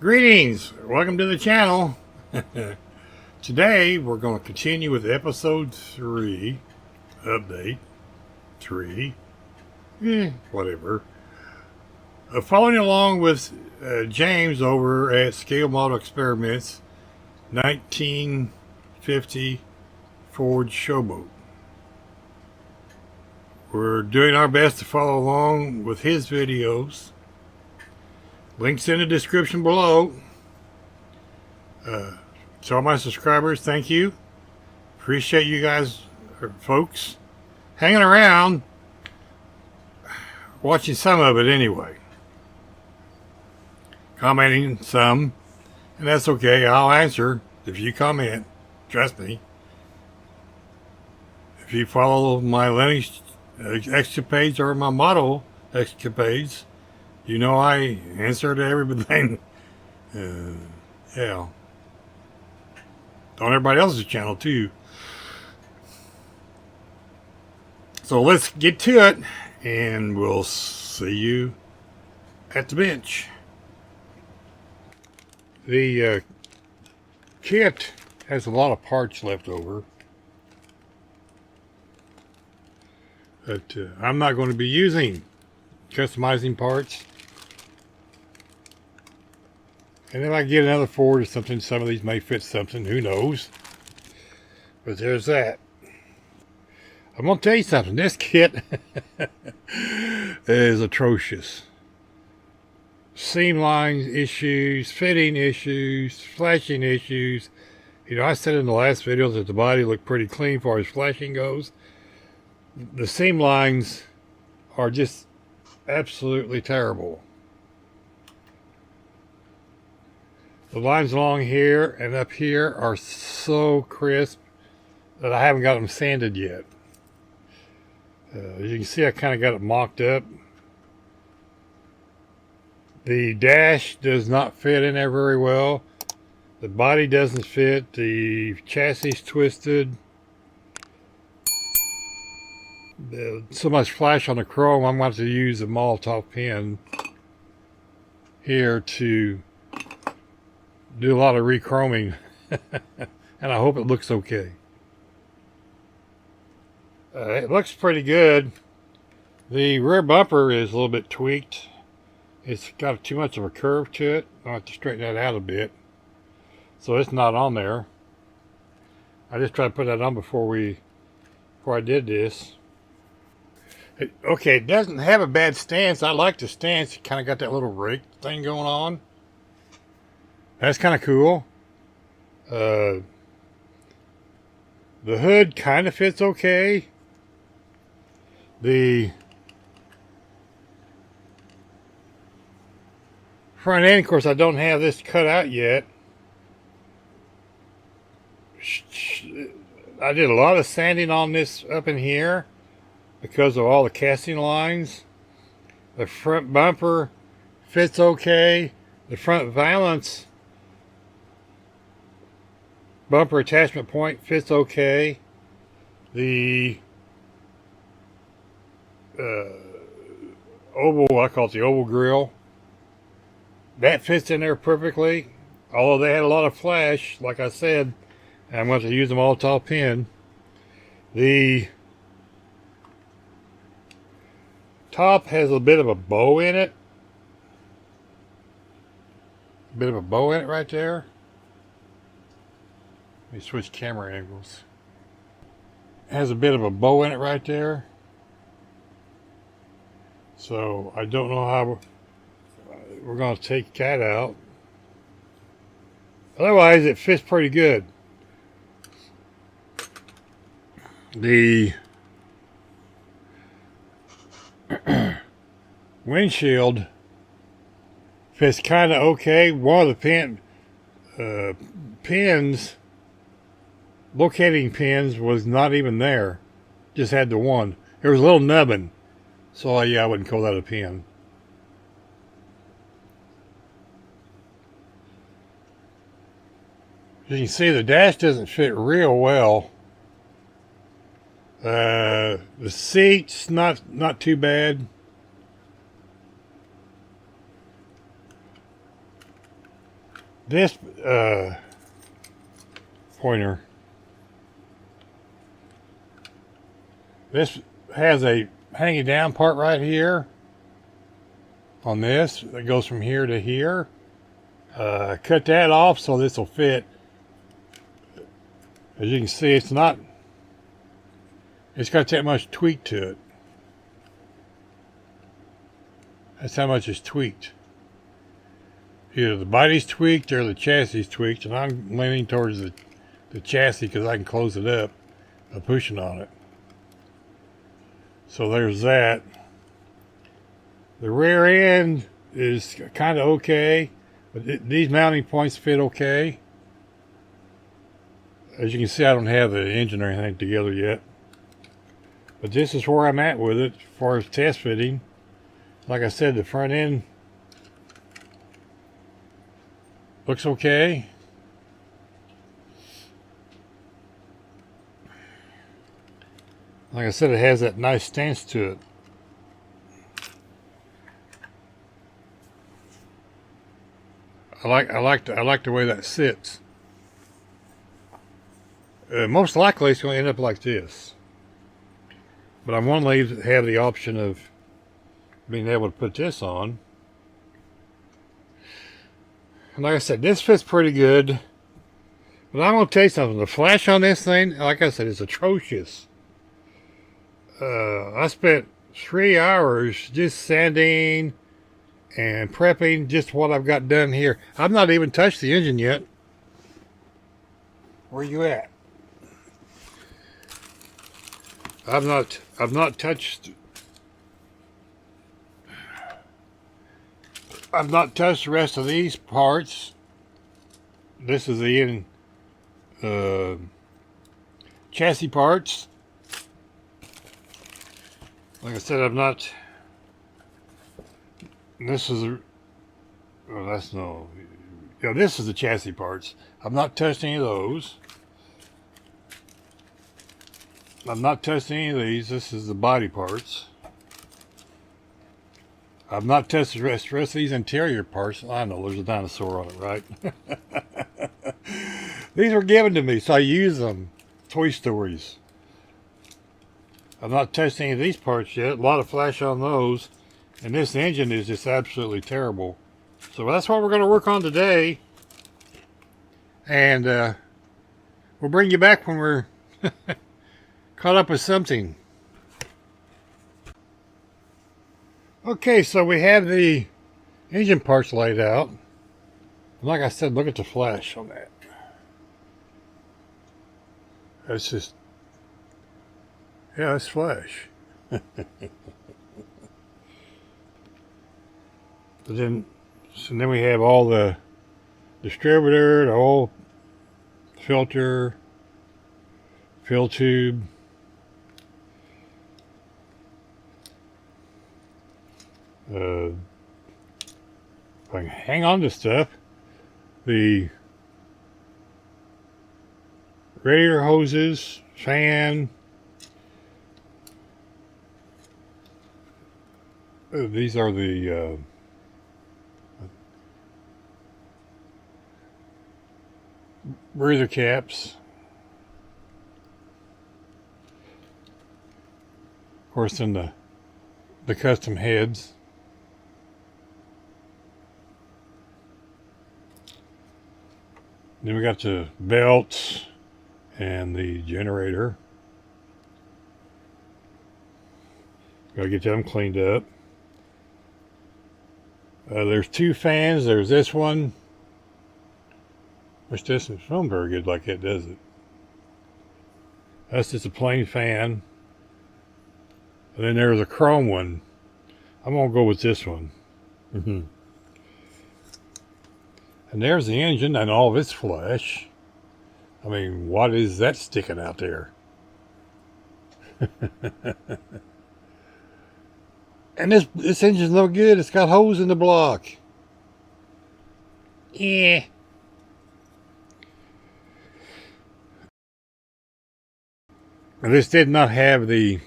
Greetings, welcome to the channel. Today we're going to continue with episode 3, update 3, whatever. Following along with James over at Scale Model Experiments 1950 Ford Showboat. We're doing our best to follow along with his videos. Links in the description below. To all my subscribers, thank you. Appreciate you guys, folks, hanging around, watching some of it anyway. Commenting some, and that's okay. I'll answer if you comment. Trust me. If you follow my Linux escapades or my model escapades, you know I answer to everything. Yeah. On everybody else's channel too. So let's get to it, and we'll see you at the bench. The kit has a lot of parts left over, but I'm not going to be using customizing parts. And if I get another Ford or something, some of these may fit something, who knows. But there's that. I'm going to tell you something, this kit is atrocious. Seam lines issues, fitting issues, flashing issues. You know, I said in the last video that the body looked pretty clean as far as flashing goes. The seam lines are just absolutely terrible. The lines along here and up here are so crisp that I haven't got them sanded yet. As you can see, I kind of got it mocked up. The dash does not fit in there very well. The body doesn't fit. The chassis is twisted. So much flash on the chrome, I'm going to use a Molotov pen here to do a lot of re-chroming. And I hope it looks okay. It looks pretty good. The rear bumper is a little bit tweaked. It's got too much of a curve to it. I'll have to straighten that out a bit. So it's not on there. I just tried to put that on before I did this. Okay, it doesn't have a bad stance. I like the stance. It kind of got that little rake thing going on. That's kind of cool. The hood kind of fits okay. The front end, of course, I don't have this cut out yet. I did a lot of sanding on this up in here because of all the casting lines. The front bumper fits okay. The front valance bumper attachment point fits okay. The oval, I call it the oval grill, that fits in there perfectly. Although they had a lot of flash, like I said, I'm going to use them Molotov pen. The top has a bit of a bow in it. A bit of a bow in it right there. Let me switch camera angles. It has a bit of a bow in it right there. So I don't know how we're going to take that out. Otherwise, it fits pretty good. The windshield fits kind of okay. One of the pins, locating pins, was not even there. just had the one. There was a little nubbin. So yeah, I wouldn't call that a pin. As you can see, the dash doesn't fit real well. The seat's not too bad. This pointer, this has a hanging down part right here on this that goes from here to here. Cut that off so this will fit. As you can see, it's got that much tweak to it. That's how much is tweaked. Either the body's tweaked or the chassis is tweaked, and I'm leaning towards the chassis because I can close it up by pushing on it. So there's that. The rear end is kind of okay, but these mounting points fit okay. As you can see, I don't have the engine or anything together yet. But this is where I'm at with it as far as test fitting. Like I said, the front end looks okay. Like I said, it has that nice stance to it. I like the way that sits. Most likely it's going to end up like this. But I'm going to have the option of being able to put this on. And like I said, this fits pretty good. But I'm going to tell you something. The flash on this thing, like I said, is atrocious. I spent 3 hours just sanding and prepping just what I've got done here. I've not even touched the engine yet. Where you at? I've not touched the rest of these parts. This is the chassis parts. Like I said, I've not. This is this is the chassis parts. I've not touched any of those. I've not touched any of these. This is the body parts. I've not touched the rest of these interior parts. I know there's a dinosaur on it, right? These were given to me, so I use them. Toy Stories. I've not touched any of these parts yet. A lot of flash on those. And this engine is just absolutely terrible. So that's what we're going to work on today. And we'll bring you back when we're caught up with something. Okay, so we have the engine parts laid out. Like I said, look at the flash on that. That's just, yeah, that's flash. But then we have all the distributor, the oil filter, fill tube. If I can hang on to stuff, the radiator hoses, fan. These are the breather caps. Of course, then the custom heads. Then we got the belts and the generator. Gotta get them cleaned up. There's 2 fans. There's this one, which doesn't film very good like that, does it? That's just a plain fan. And then there's a chrome one. I'm gonna go with this one. And there's the engine and all of its flesh. I mean, what is that sticking out there? And this engine's no good. It's got holes in the block. Yeah. This did not have the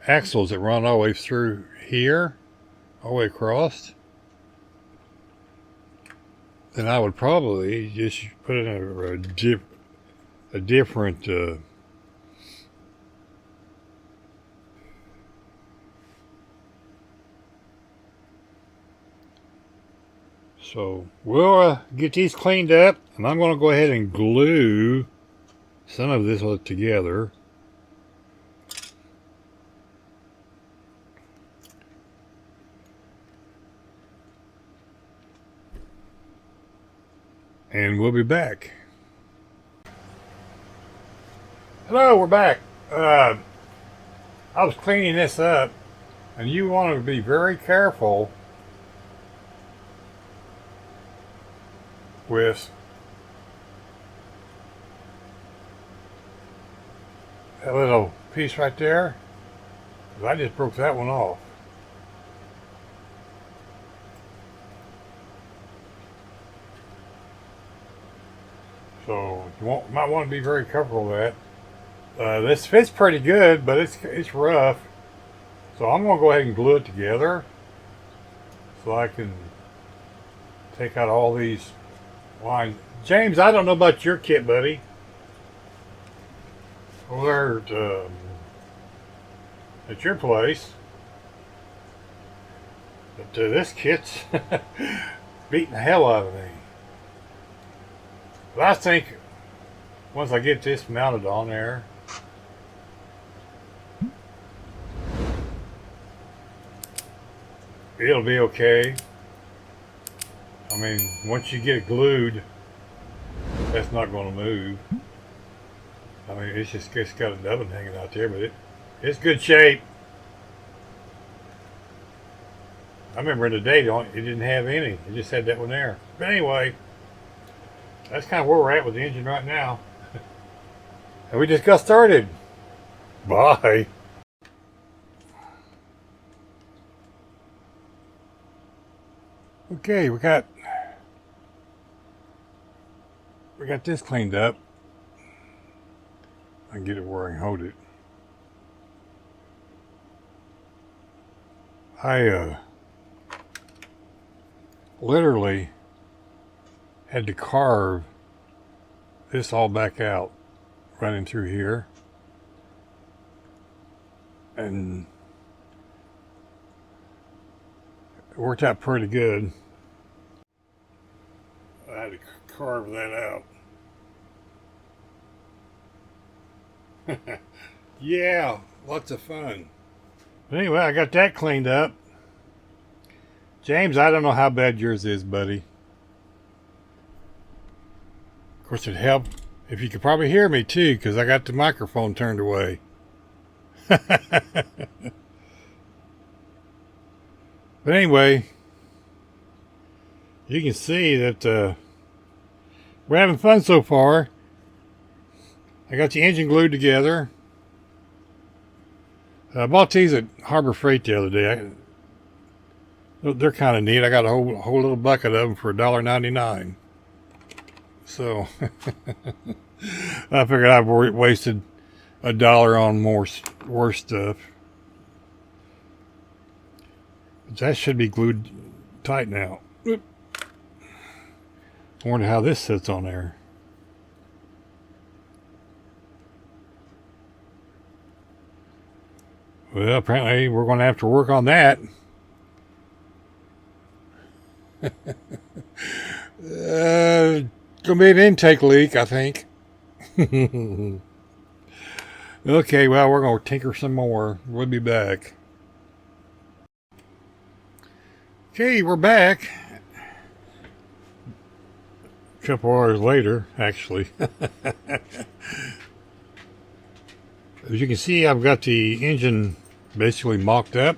axles that run all the way through here, all the way across. Then I would probably just put in a different so we'll get these cleaned up, and I'm going to go ahead and glue some of this together. And we'll be back. Hello, we're back. I was cleaning this up, and you want to be very careful with that little piece right there. I just broke that one off. So you might want to be very careful with that. This fits pretty good, but it's rough. So I'm going to go ahead and glue it together so I can take out all these lines. James, I don't know about your kit, buddy. Over there at your place. But this kit's beating the hell out of me. But I think once I get this mounted on there, it'll be okay. I mean, once you get it glued, that's not going to move. I mean, it's got a nubbin hanging out there, but it's good shape. I remember in the day it didn't have any. It just had that one there. But anyway, that's kind of where we're at with the engine right now. And we just got started. Bye. Okay, we got this cleaned up. I can get it where I can hold it. I literally had to carve this all back out running through here, and it worked out pretty good. I had to carve that out. Yeah, lots of fun. But anyway, I got that cleaned up. James, I don't know how bad yours is, buddy. Of course, it'd help if you could probably hear me too, because I got the microphone turned away. But anyway, you can see that we're having fun so far. I got the engine glued together. I bought these at Harbor Freight the other day. They're kind of neat. I got a whole little bucket of them for $1.99. So I figured I've wasted $1 on worse stuff. But that should be glued tight now. Oop. I wonder how this sits on there. Well, apparently we're going to have to work on that. Gonna be an intake leak, I think. Okay, well, we're going to tinker some more. We'll be back. Okay, we're back. A couple hours later, actually. As you can see, I've got the engine basically mocked up.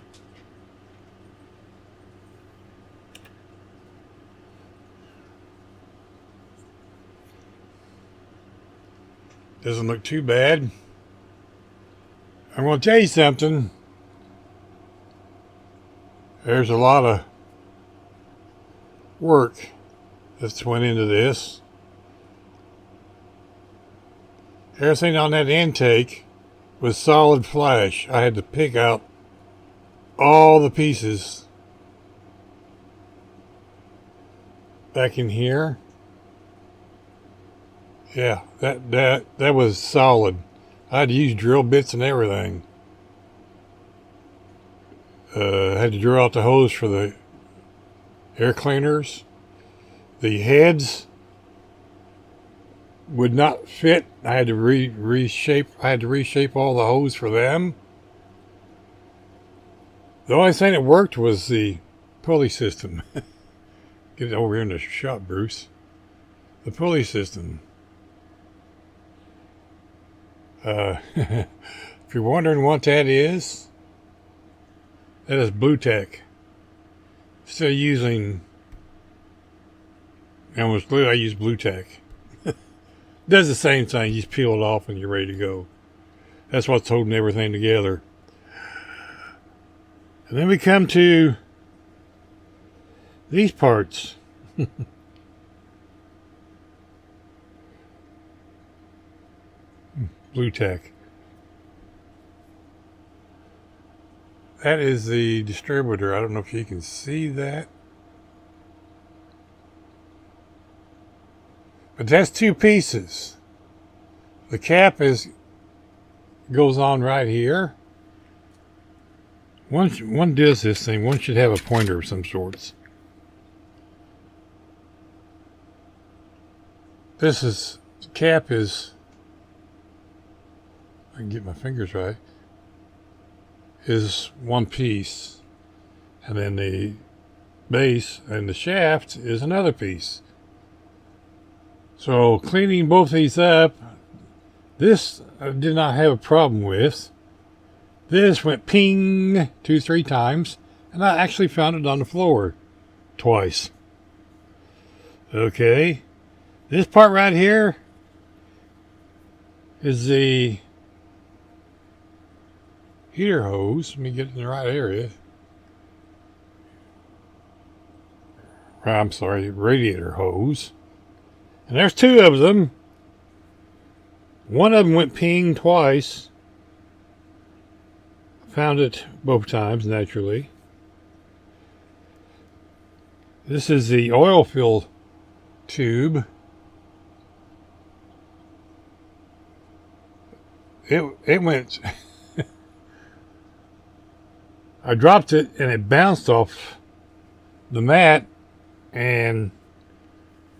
Doesn't look too bad. I'm going to tell you something. There's a lot of work that's went into this. Everything on that intake was solid flash. I had to pick out all the pieces back in here. Yeah, that was solid. I had to use drill bits and everything. I had to drill out the hose for the air cleaners. The heads would not fit. I had to reshape. I had to reshape all the hose for them. The only thing that worked was the pulley system. Get it over here in the shop, Bruce. The pulley system. If you're wondering what that is Blue Tack. Instead of using Elmer's glue, I use Blue Tack. Does the same thing. You just peel it off and you're ready to go. That's what's holding everything together. And then we come to these parts. Blue Tack. That is the distributor. I don't know if you can see that. But that's two pieces. The cap goes on right here. One does this thing. One should have a pointer of some sorts. The cap is, I can get my fingers right, is one piece. And then the base and the shaft is another piece. So cleaning both these up, this I did not have a problem with. This went ping 2-3 times, and I actually found it on the floor twice. Okay, this part right here is the heater hose. Let me get in the right area. I'm sorry, radiator hose. And there's two of them. One of them went ping twice. Found it both times, naturally. This is the oil fill tube. It went... I dropped it and it bounced off the mat, and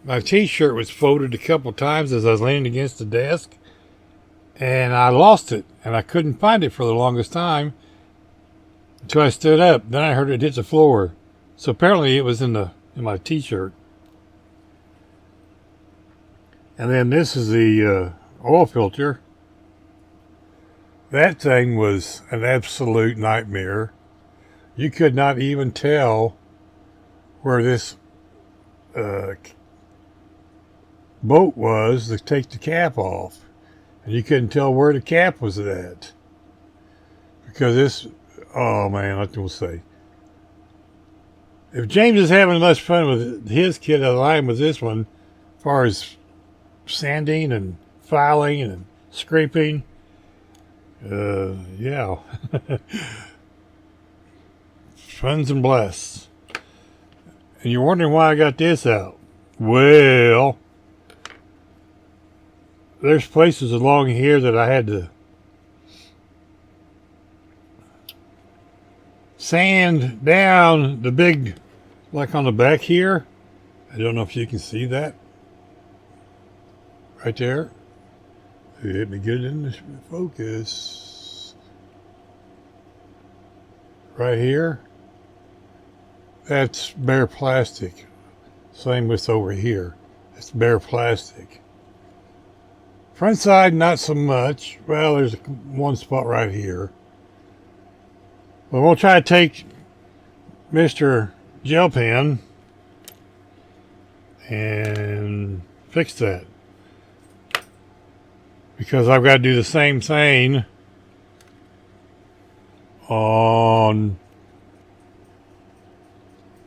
my t-shirt was folded a couple times as I was leaning against the desk, and I lost it, and I couldn't find it for the longest time until I stood up. Then I heard it hit the floor. So apparently it was in my t-shirt. And then this is the oil filter. That thing was an absolute nightmare. You could not even tell where this bolt was to take the cap off. And you couldn't tell where the cap was at. Because this, oh man, I will say. If James is having as much fun with his kit as I am with this one, as far as sanding and filing and scraping, yeah. Fun's and bless. And you're wondering why I got this out. Well, there's places along here that I had to sand down the big, like on the back here. I don't know if you can see that. Right there. Let me get in the focus. Right here. That's bare plastic. Same with over here. It's bare plastic. Front side, not so much. Well, there's one spot right here. But we'll try to take Mr. Gel Pen and fix that. because I've got to do the same thing on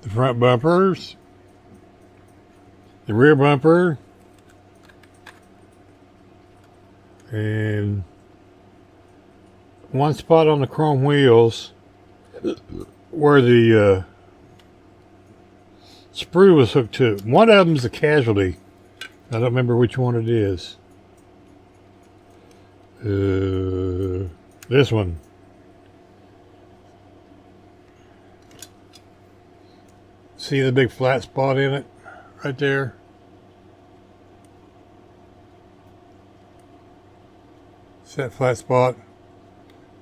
the front bumpers, the rear bumper, and one spot on the chrome wheels where the sprue was hooked to. One of them's a casualty. I don't remember which one it is. This one. See the big flat spot in it? Right there. See that flat spot?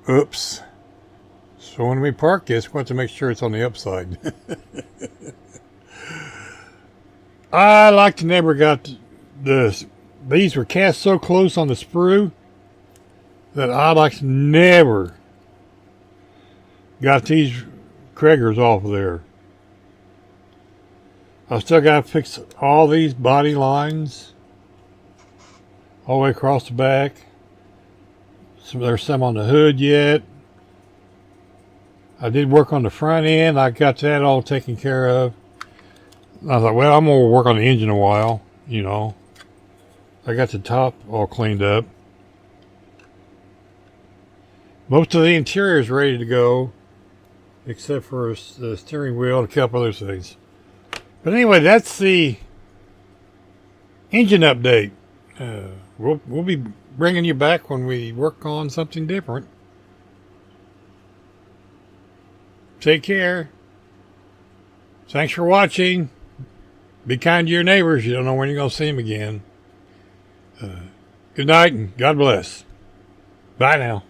Oops. So when we park this, we have to make sure it's on the upside. I like to never got these were cast so close on the sprue that I like to never got these Kraggers off of there. I still got to fix all these body lines all the way across the back. So there's some on the hood yet. I did work on the front end. I got that all taken care of. I thought, well, I'm going to work on the engine a while, you know. I got the top all cleaned up. Most of the interior is ready to go, except for the steering wheel and a couple other things. But anyway, that's the engine update. We'll be bringing you back when we work on something different. Take care. Thanks for watching. Be kind to your neighbors. You don't know when you're going to see them again. Good night and God bless. Bye now.